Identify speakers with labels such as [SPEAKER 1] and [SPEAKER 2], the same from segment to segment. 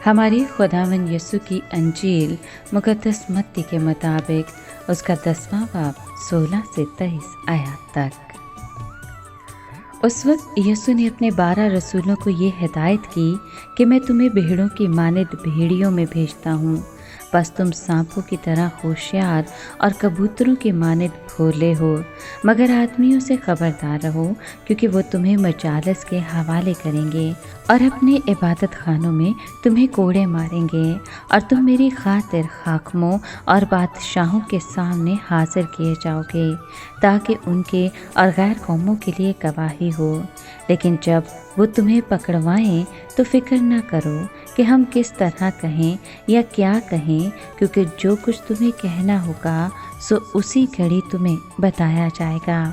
[SPEAKER 1] हमारी खुदावंद यीशु की अंजील मुक़द्दस मत्ती के मुताबिक उसका 10वां बाब 16 से 23 आयत तक। उस वक्त यीशु ने अपने 12 रसूलों को ये हिदायत की कि मैं तुम्हें भेड़ों की मानद भेड़ियों में भेजता हूँ। बस तुम सांपों की तरह होशियार और कबूतरों की मानद भोले हो, मगर आदमियों से खबरदार रहो, क्योंकि वो तुम्हें मजालस के हवाले करेंगे और अपने इबादत खानों में तुम्हें कोड़े मारेंगे, और तुम मेरी खातिर हाकिमों और बादशाहों के सामने हाजिर किए जाओगे, ताकि उनके और गैर कौमों के लिए गवाही हो। लेकिन जब वो तुम्हें पकड़वाएं तो फिक्र न करो कि हम किस तरह कहें या क्या कहें, क्योंकि जो कुछ तुम्हें कहना होगा सो उसी घड़ी तुम्हें बताया जाएगा।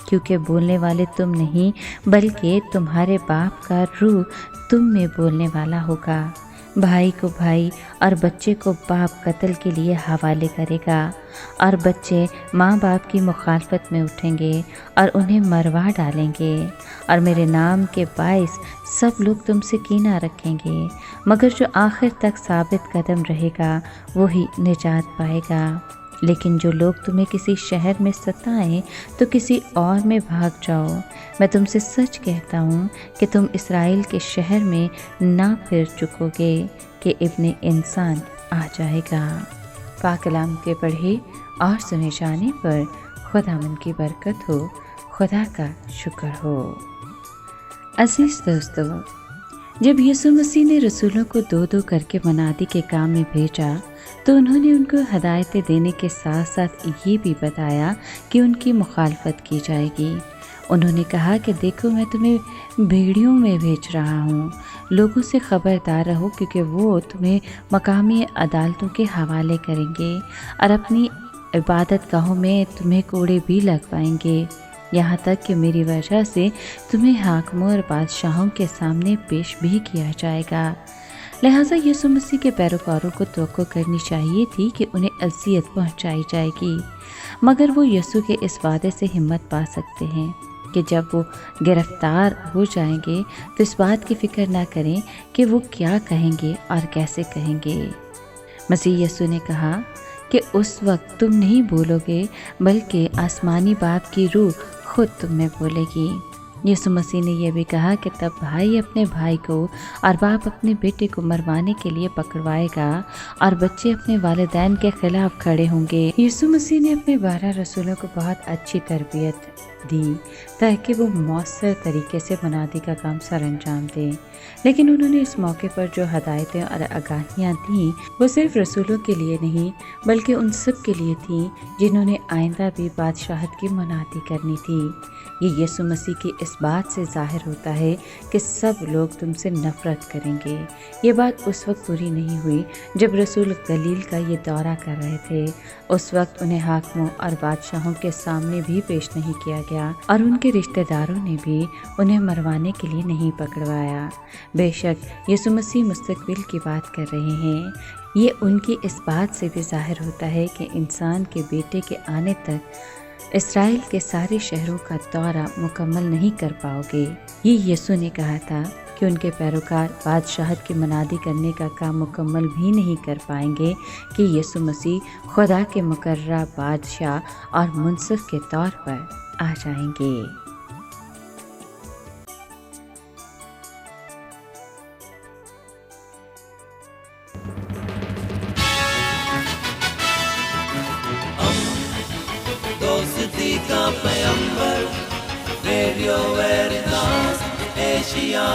[SPEAKER 1] क्योंकि बोलने वाले तुम नहीं, बल्कि तुम्हारे बाप का रूह तुम में बोलने वाला होगा। भाई को भाई और बच्चे को बाप कत्ल के लिए हवाले करेगा, और बच्चे माँ बाप की मुखालफत में उठेंगे और उन्हें मरवा डालेंगे, और मेरे नाम के बाइस सब लोग तुमसे कीना रखेंगे, मगर जो आखिर तक साबित कदम रहेगा वही निजात पाएगा। लेकिन जो लोग तुम्हें किसी शहर में सताएं तो किसी और में भाग जाओ। मैं तुमसे सच कहता हूँ कि तुम इसराइल के शहर में ना फिर चुकोगे कि इब्ने इंसान आ जाएगा। पाक कलाम के पढ़े और सुने जाने पर खुदावंद की बरकत हो, खुदा का शुक्र हो। अजीज दोस्तों, जब यीशु मसीह ने रसूलों को 2-2 करके मनादी के काम में भेजा तो उन्होंने उनको हदायतें देने के साथ साथ ये भी बताया कि उनकी मुखालफत की जाएगी। उन्होंने कहा कि देखो, मैं तुम्हें भेड़ियों में भेज रहा हूँ, लोगों से खबरदार रहो, क्योंकि वो तुम्हें मकामी अदालतों के हवाले करेंगे और अपनी इबादत गाहों में तुम्हें कोड़े भी लगवाएंगे, यहाँ तक कि मेरी वजह से तुम्हें हाकिमों और बादशाहों के सामने पेश भी किया जाएगा। लिहाजा यीशु मसीह के पैरोकारों को तवक्को करनी चाहिए थी कि उन्हें अज़ियत पहुंचाई जाएगी, मगर वो यीशु के इस वादे से हिम्मत पा सकते हैं कि जब वो गिरफ्तार हो जाएंगे तो इस बात की फ़िक्र ना करें कि वो क्या कहेंगे और कैसे कहेंगे। मसीह यीशु ने कहा कि उस वक्त तुम नहीं बोलोगे, बल्कि आसमानी बाप की रूह खुद तुम में बोलेगी। यीशु मसीह ने यह भी कहा कि तब भाई अपने भाई को और बाप अपने बेटे को मरवाने के लिए पकड़वाएगा, और बच्चे अपने वालिदैन के खिलाफ खड़े होंगे। यीशु मसीह ने अपने 12 रसूलों को बहुत अच्छी तरबियत दी ताकि वो मौसर तरीके से मनादी का काम सर अंजाम दें, लेकिन उन्होंने इस मौके पर जो हदायतें और आगाहियाँ दी वो सिर्फ रसूलों के लिए नहीं, बल्कि उन सब के लिए थी जिन्होंने आइंदा भी बादशाहत की मनादी करनी थी। ये यीशु मसीह की इस बात से जाहिर होता है कि सब लोग तुमसे नफ़रत करेंगे। ये बात उस वक्त पूरी नहीं हुई जब रसूल गलील का ये दौरा कर रहे थे। उस वक्त उन्हें हाकिमों और बादशाहों के सामने भी पेश नहीं किया गया, और उनके रिश्तेदारों ने भी उन्हें मरवाने के लिए नहीं पकड़वाया। बेशक यीशु मसीह मुस्तकबिल की बात कर रहे हैं। ये उनकी इस बात से भी जाहिर होता है कि इंसान के बेटे के आने तक इसराइल के सारे शहरों का दौरा मुकम्मल नहीं कर पाओगे। ये यीशु ने कहा था कि उनके पैरोकार बादशाहत की मनादी करने का काम मुकम्मल भी नहीं कर पाएंगे कि यीशु मसीह खुदा के मुकर्रर बादशाह और मुनसिफ के तौर पर आ जाएंगे।
[SPEAKER 2] दोस्ती का पैगंबर, रेडियो वेरितास एशिया।